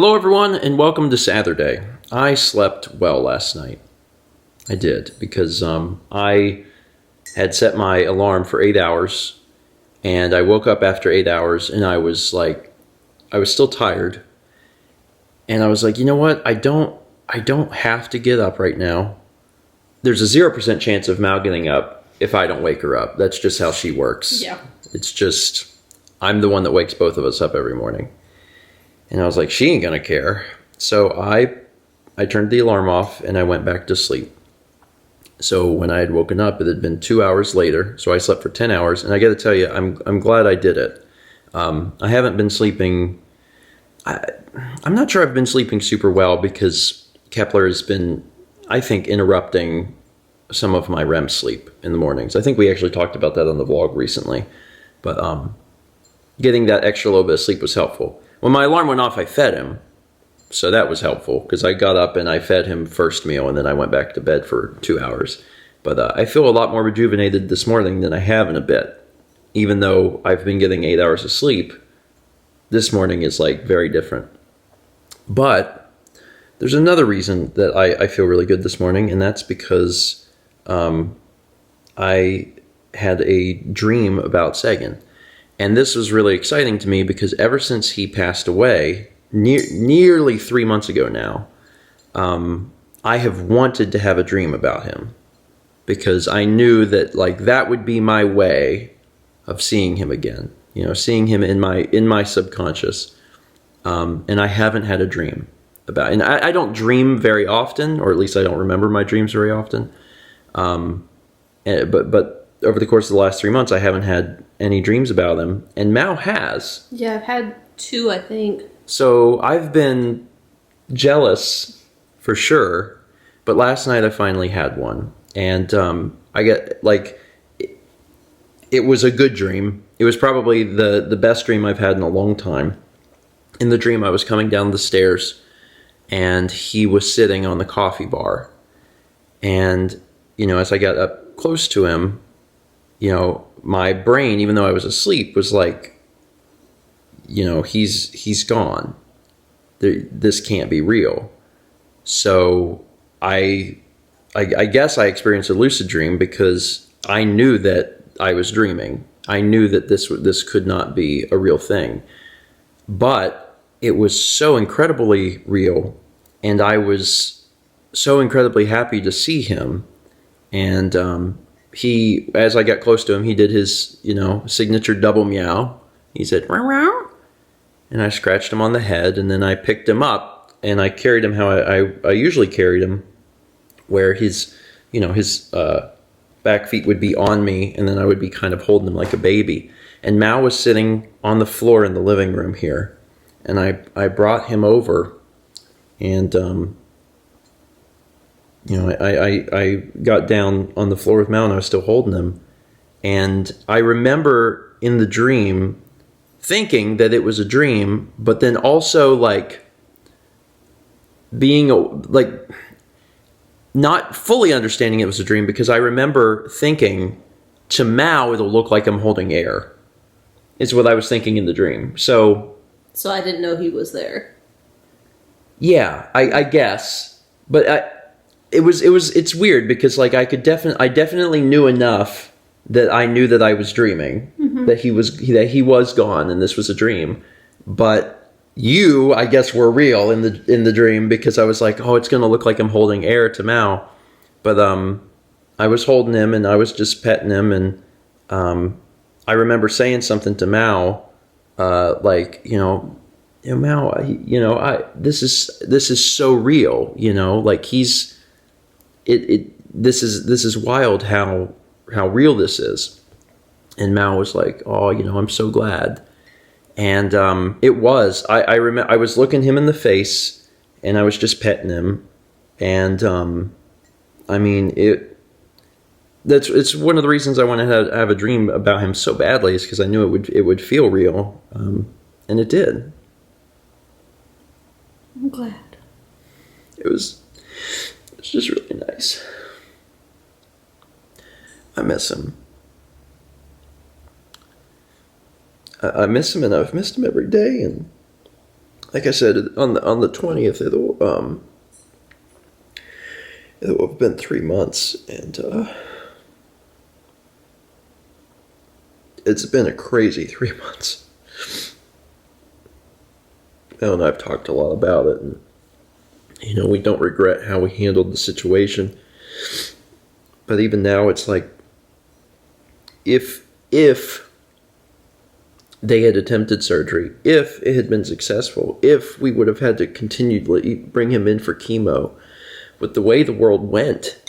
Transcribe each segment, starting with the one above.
Hello, everyone, and welcome to Saturday. I slept well last night. I did, because I had set my alarm for 8 hours, and I woke up after 8 hours, and I was still tired. And I was like, you know what? I don't have to get up right now. There's a 0% chance of Mal getting up if I don't wake her up. That's just how she works. Yeah. It's just, I'm the one that wakes both of us up every morning. And I was like, she ain't gonna care. So I turned the alarm off and I went back to sleep. So when I had woken up, it had been 2 hours later. So I slept for 10 hours. And I got to tell you, I'm glad I did it. I haven't been sleeping. I'm not sure I've been sleeping super well because Kepler has been, I think, interrupting some of my REM sleep in the mornings. I think we actually talked about that on the vlog recently. But getting that extra little bit of sleep was helpful. When my alarm went off, I fed him. So that was helpful because I got up and I fed him first meal and then I went back to bed for 2 hours. But I feel a lot more rejuvenated this morning than I have in a bit. Even though I've been getting 8 hours of sleep, this morning is like very different. But there's another reason that I feel really good this morning, and that's because I had a dream about Sagan. And this was really exciting to me because ever since he passed away, nearly 3 months ago now, I have wanted to have a dream about him because I knew that that would be my way of seeing him again. You know, seeing him in my subconscious. And I haven't had a dream about it. And I don't dream very often, or at least I don't remember my dreams very often. But over the course of the last 3 months, I haven't had any dreams about him. And Mao has. Yeah, I've had 2, I think. So I've been jealous for sure. But last night I finally had one. And I get it was a good dream. It was probably the best dream I've had in a long time. In the dream, I was coming down the stairs and he was sitting on the coffee bar. And, as I got up close to him, my brain, even though I was asleep, was like, he's gone. This can't be real. So I guess I experienced a lucid dream because I knew that I was dreaming. I knew that this could not be a real thing. But it was so incredibly real, and I was so incredibly happy to see him. And he, as I got close to him, he did his, signature double meow. He said, "Meow, meow," and I scratched him on the head, and then I picked him up, and I carried him how I usually carried him, where his back feet would be on me, and then I would be kind of holding him like a baby. And Mao was sitting on the floor in the living room here. And I brought him over, and I got down on the floor with Mao, and I was still holding him. And I remember in the dream thinking that it was a dream, but then also being not fully understanding it was a dream, because I remember thinking to Mao it'll look like I'm holding air. Is what I was thinking in the dream. So I didn't know he was there. Yeah, I guess, but it's weird because I definitely knew enough that I knew that I was dreaming, that he was gone and this was a dream. But you, I guess, were real in the dream because I was like, oh, it's gonna look like I'm holding air to Mao, but I was holding him and I was just petting him, and I remember saying something to Mao. Mao, this is so real, this is wild how real this is. And Mao was like, oh, I'm so glad. And it was, I remember I was looking him in the face and I was just petting him. And it's one of the reasons I wanted to have a dream about him so badly, is because I knew it would feel real, and it did. I'm glad. It's just really nice. I miss him. I miss him, and I've missed him every day, and like I said, on the 20th, it'll have been 3 months, and it's been a crazy 3 months. Mel and I've talked a lot about it, and we don't regret how we handled the situation. But even now, it's like, if they had attempted surgery, if it had been successful, if we would have had to continually bring him in for chemo, with the way the world went,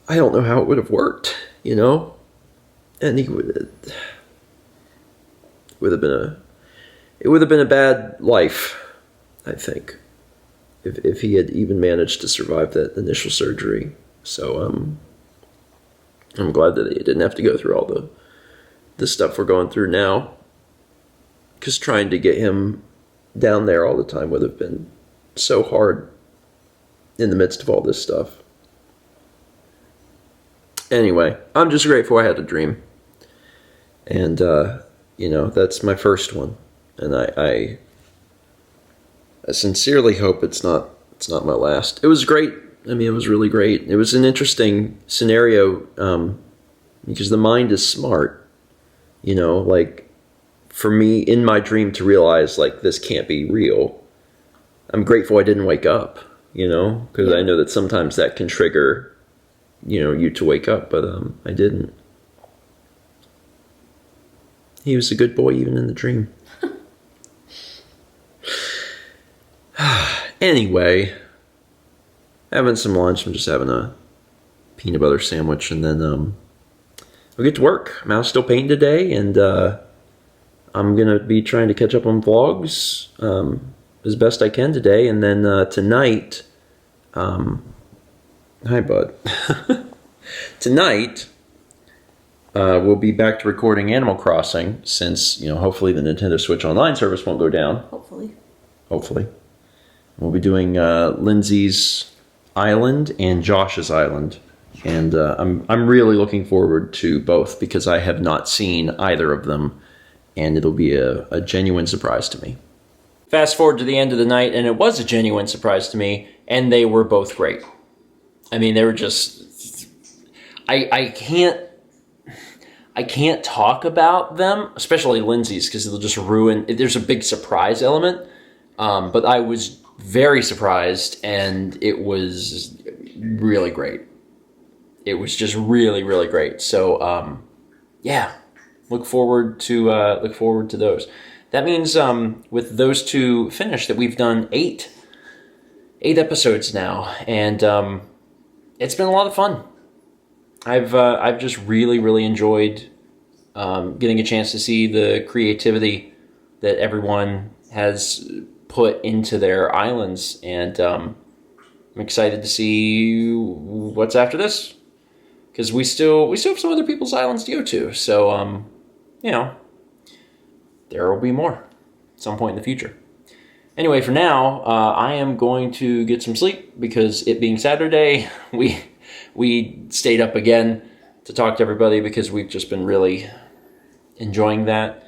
I don't know how it would have worked, and he would have been a bad life, I think, if he had even managed to survive that initial surgery. So I'm glad that he didn't have to go through all the stuff we're going through now, because trying to get him down there all the time would have been so hard in the midst of all this stuff. Anyway, I'm just grateful I had a dream, and that's my first one, and I sincerely hope it's not my last. It was great. I mean, it was really great. It was an interesting scenario, because the mind is smart, like, for me in my dream to realize, like, this can't be real. I'm grateful I didn't wake up, because I know that sometimes that can trigger, you to wake up, but I didn't. He was a good boy even in the dream. Anyway, having some lunch. I'm just having a peanut butter sandwich, and then we'll get to work. I'm out still painting today, and I'm going to be trying to catch up on vlogs as best I can today. And then tonight, hi, bud. Tonight, we'll be back to recording Animal Crossing, since, hopefully the Nintendo Switch Online service won't go down. Hopefully. We'll be doing Lindsay's Island and Josh's Island. And I'm really looking forward to both, because I have not seen either of them, and it'll be a genuine surprise to me. Fast forward to the end of the night, and it was a genuine surprise to me, and they were both great. I mean, they were just... I can't talk about them, especially Lindsay's, because it'll just ruin... There's a big surprise element, but I was very surprised, and it was really great. It was just really, really great. So, yeah, look forward to those. That means with those two finished, that we've done eight episodes now, and it's been a lot of fun. I've just really, really enjoyed getting a chance to see the creativity that everyone has put into their islands, and I'm excited to see what's after this, because we still have some other people's islands to go to. So there will be more at some point in the future. Anyway, for now, I am going to get some sleep, because it being Saturday, we stayed up again to talk to everybody, because we've just been really enjoying that.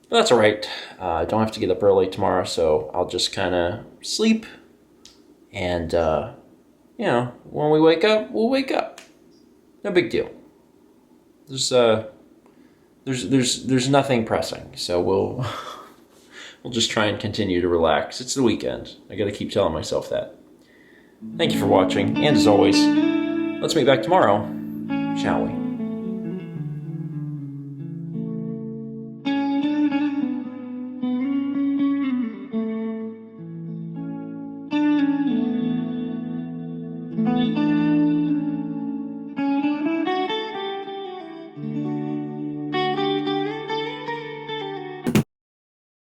But that's all right. I don't have to get up early tomorrow, so I'll just kind of sleep. And, when we wake up, we'll wake up. No big deal. There's nothing pressing, so we'll just try and continue to relax. It's the weekend. I got to keep telling myself that. Thank you for watching, and as always, let's meet back tomorrow, shall we?